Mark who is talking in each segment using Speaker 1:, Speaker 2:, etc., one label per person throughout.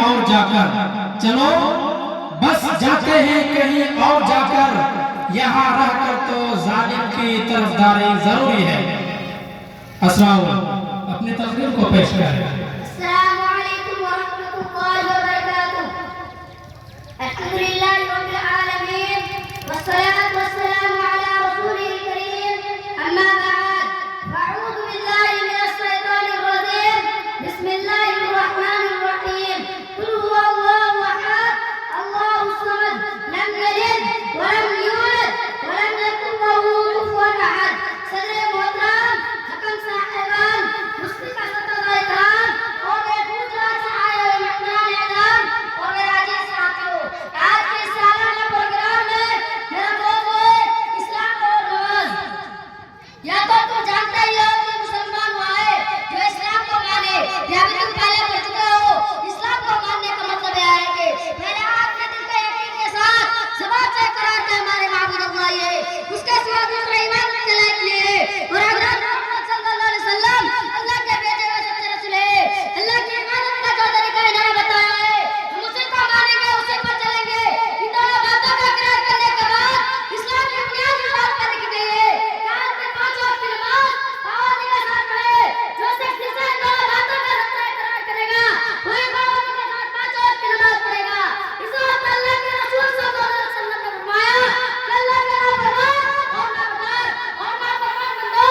Speaker 1: और जाकर, चलो बस जाते हैं कहीं और जाकर, यहाँ रहकर तो जालिम की तरफदारी जरूरी है। अस्सलाम अपनी तस्वीर को पेश करें।
Speaker 2: अस्सलामु अलैकुम व रहमतुल्लाहि व बरकातुहू। अल्हम्दुलिल्लाहि रब्बिल आलमीन वस्सलातु वस्सलामु अला रसूलिल करीम। अम्मा बाद, अऊज़ु बिल्लाहि मिनश शैतानिर रजीम। बिस्मिल्लाहिर रहमानिर रहीम। कुल हुवल्लाहु अहद, अल्लाहुस समद, लम यलिद व लम यूलद व लम यकुन लहू कुफुवन अहद। सदर मोहतरम, हकम साहिबान, मुस्लिम इकराम और बेगुजरात से आए हुए मेहमान एज़ाम और मेरे अजीज साथियों, आज के इस सालाना प्रोग्राम में मेरा मौजू है इस्लाम और नमाज। या तो तुम जानते ही हो कि मुसलमान वो है जो इस्लाम को माने, या भी तुम पहले पढ़ चुके हो। इस्लाम को मानने का मतलब यह है कि पहले आपके दिल के यकीन के साथ ज़बान से इकरार किया हमारे माबूद अल्लाह ही है, उसके सिवा दूसरा ईमान के लायक नहीं है, और हज़रत मोहम्मद सल्लल्लाहु अलैहि वसल्लम अल्लाह के भेजे हुए सच्चे रसूल है। अल्लाह की इबादत का जो तरीका इन्होंने बताया है, हम उसी को मानेंगे, उसी पर चलेंगे। इन दोनों बातों का इकरार करने के बाद इस्लाम की बुनियाद की बात करने की गई है। कान में 5 वक्त की नमाज पाबंदी के साथ पढ़े। जो शख्स इन दोनों बातों का सच्चा इकरार करेगा वही पाबंदी के साथ 5 वक्त की नमाज पढ़ेगा। इस वक्त अल्लाह के रसूल सल्लल्लाहु अलैहि वसल्लम ने फरमाया कि अल्लाह के नाफरमान और नाफरमान बंदो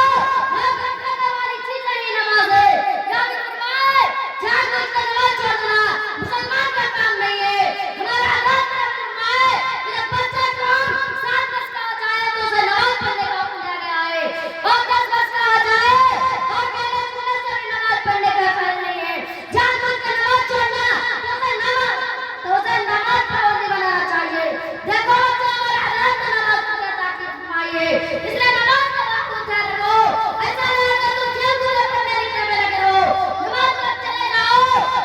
Speaker 2: ना करने वाली चीज है नमाज है। याद फरमाए, जानबूझ कर नमाज छोड़ना मुसलमान का काम नहीं है। हमारा अल्लाह ने फरमाया कि जब बच्चा कौन 7 वर्ष का हो जाए तो उसे नमाज पढ़ने का हुक्म दिया गया है, और 10 वर्ष का हो जाए और पहले सुनने से भी नमाज पढ़ने का फर्ज नहीं है। जानबूझ कर नमाज छोड़ना तो उसे नमाज पाबंदी बनाना चाहिए। देखो बच्चों, हमारे अल्लाह ने नमाज को क्या ताकीद फरमाई है, इसलिए नमाज का बाखूब ध्यान रखो। ऐसा नहीं है कि तुम खेल-कूद पढ़ने लिखने में लगे रहो। नमाज वक्त चले जाओ,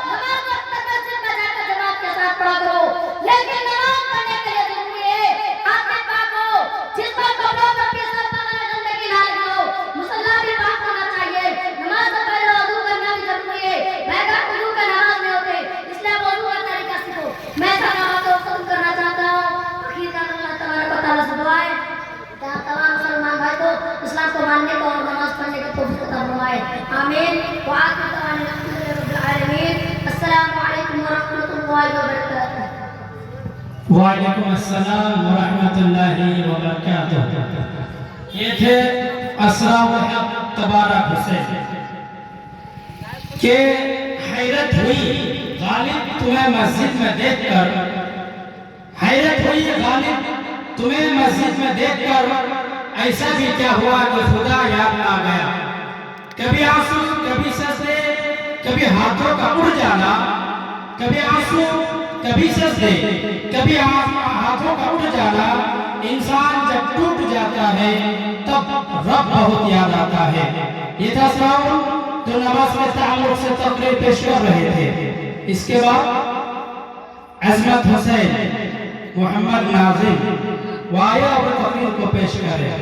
Speaker 2: नमाज वक्त तक मस्जिद में जाकर जमात के साथ पढ़ा करो, लेकिन नमाज पढ़ने के लिए जरूरी है आंखें पाक हो, जिस्म कपड़ों पर भी सब तरह गंदगी ना लगाओ, मुसल्ला भी पाक होना चाहिए। नमाज से पहले वुजू करना भी जरूरी है, बगैर वुजू के नमाज नहीं होते, इसलिए वुजू का तरीका सीखो। मैं सारा बातों को खत्म करना चाहता हूँ। आखिरकार अल्लाह तबारक व तआला से दुआ है तमाम मुसलमान भाई को इस्लाम को मानने को और नमाज पढ़ने का तौफीक अता फरमाए। आमीन व आखिर दवाना अल्हम्दुलिल्लाहि रब्बिल आलमीन। अस्सलामु अलैकुम व रहमतुल्लाहि व बरकातुहू।
Speaker 1: वालेकुम अस्सलाम व रहमतुल्लाहि व बरकातुहू। ये थे असराउल हक तबारक हुसैन के हैरत हुई गालिब तुम्हें मस्जिद में देखकर, हैरत हुई गालिब तुम्हें मस्जिद में देखकर, ऐसा भी क्या हुआ कि खुदा याद आ गया। कभी आंसू, कभी सजदे, कभी हाथों का उड़ जाना, कभी आंसू, कभी सजदे, कभी हाथों का उड़ जाना। इंसान जब टूट जाता है तब रब बहुत याद आता है। ये था साउल जो नमाज में ताल्लुक से तकरीर पेश कर रहे थे। इसके बाद अजमत हुसैन मोहम्मद नाजिम वाया और तकरीर को पेश करें।